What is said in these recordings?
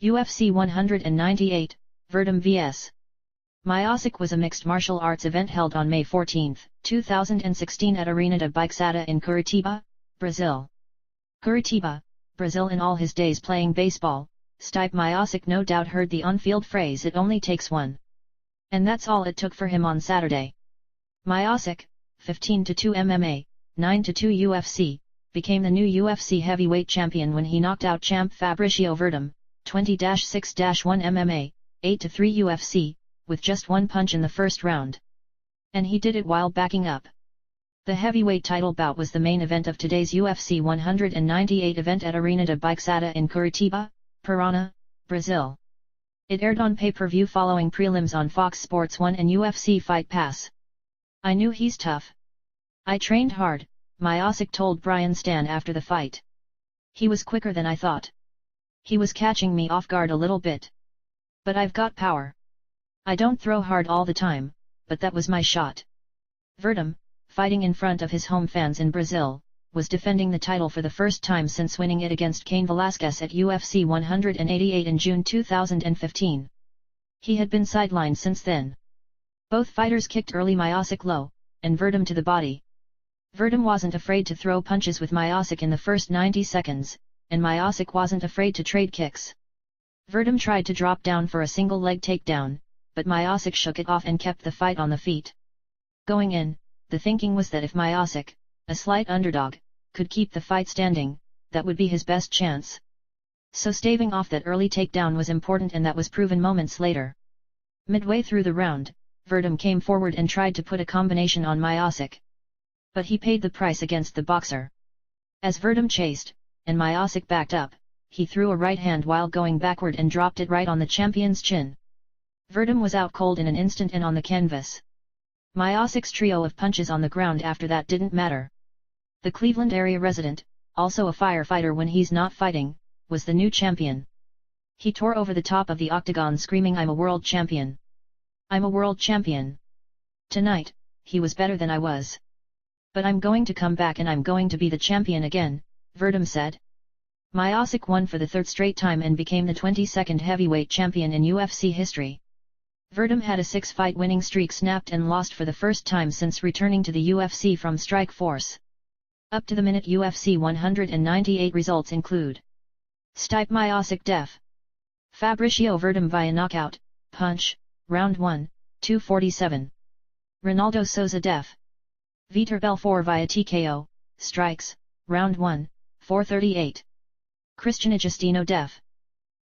UFC 198, Werdum vs. Miocic was a mixed martial arts event held on May 14, 2016 at Arena da Baixada in Curitiba, Brazil. Curitiba, Brazil. In all his days playing baseball, Stipe Miocic no doubt heard the on-field phrase "it only takes one." And that's all it took for him on Saturday. Miocic, 15-2 MMA, 9-2 UFC, became the new UFC heavyweight champion when he knocked out champ Fabricio Werdum, 20-6-1 MMA, 8-3 UFC, with just one punch in the first round. And he did it while backing up. The heavyweight title bout was the main event of today's UFC 198 event at Arena da Baixada in Curitiba, Parana, Brazil. It aired on pay-per-view following prelims on Fox Sports 1 and UFC Fight Pass. "I knew he's tough. I trained hard," Miocic told Brian Stan after the fight. "He was quicker than I thought. He was catching me off guard a little bit. But I've got power. I don't throw hard all the time, but that was my shot." Werdum, fighting in front of his home fans in Brazil, was defending the title for the first time since winning it against Cain Velasquez at UFC 188 in June 2015. He had been sidelined since then. Both fighters kicked early, Miocic low, and Werdum to the body. Werdum wasn't afraid to throw punches with Miocic in the first 90 seconds, and Miocic wasn't afraid to trade kicks. Werdum tried to drop down for a single leg takedown, but Miocic shook it off and kept the fight on the feet. Going in, the thinking was that if Miocic, a slight underdog, could keep the fight standing, that would be his best chance. So staving off that early takedown was important, and that was proven moments later. Midway through the round, Werdum came forward and tried to put a combination on Miocic. But he paid the price against the boxer. As Werdum chased, and Miocic backed up, he threw a right hand while going backward and dropped it right on the champion's chin. Werdum was out cold in an instant and on the canvas. Miocic's trio of punches on the ground after that didn't matter. The Cleveland area resident, also a firefighter when he's not fighting, was the new champion. He tore over the top of the octagon screaming, "I'm a world champion! I'm a world champion! Tonight, he was better than I was. But I'm going to come back and I'm going to be the champion again," Werdum said. Miocic won for the third straight time and became the 22nd heavyweight champion in UFC history. Werdum had a 6-fight winning streak snapped and lost for the first time since returning to the UFC from Strikeforce. Up to the minute UFC 198 results include: Stipe Miocic def. Fabricio Werdum via knockout, punch, round 1, 247. Ronaldo Souza def. Vitor Belfort via TKO, strikes, round 1, 438. Christian Agostino def.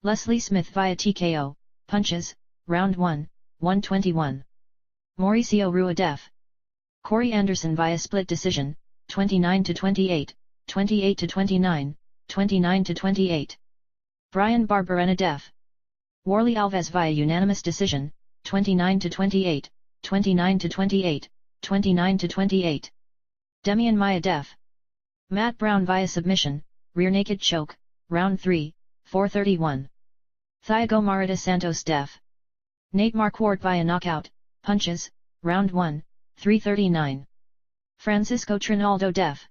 Leslie Smith via TKO, punches, round 1, 121. Mauricio Rua def. Corey Anderson via split decision, 29-28, 28-29, 29-28. Brian Barberena def. Warley Alves via unanimous decision, 29-28, 29-28, 29-28. Demian Maia def. Matt Brown via submission, rear naked choke, round 3, 431. Thiago Marita Santos def. Nate Marquardt via knockout, punches, round 1, 339. Francisco Trinaldo def.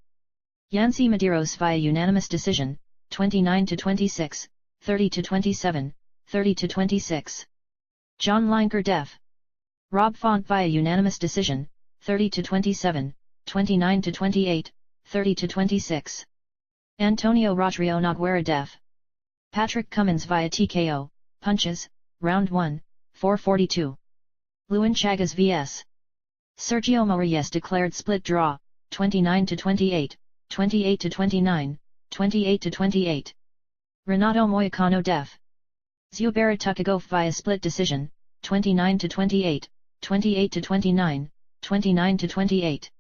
Yancy Medeiros via unanimous decision, 29-26, 30-27, 30-26. John Lineker def. Rob Font via unanimous decision, 30-27, 29-28, 30-26. Antonio Rodrigo Nogueira def. Patrick Cummins via TKO, punches, round 1, 442. Luan Chagas vs. Sergio Moraes declared split draw, 29-28, 28-29, 28-28. Renato Moicano def. Zubaira Tukhugov via split decision, 29-28, 28-29, 29-28.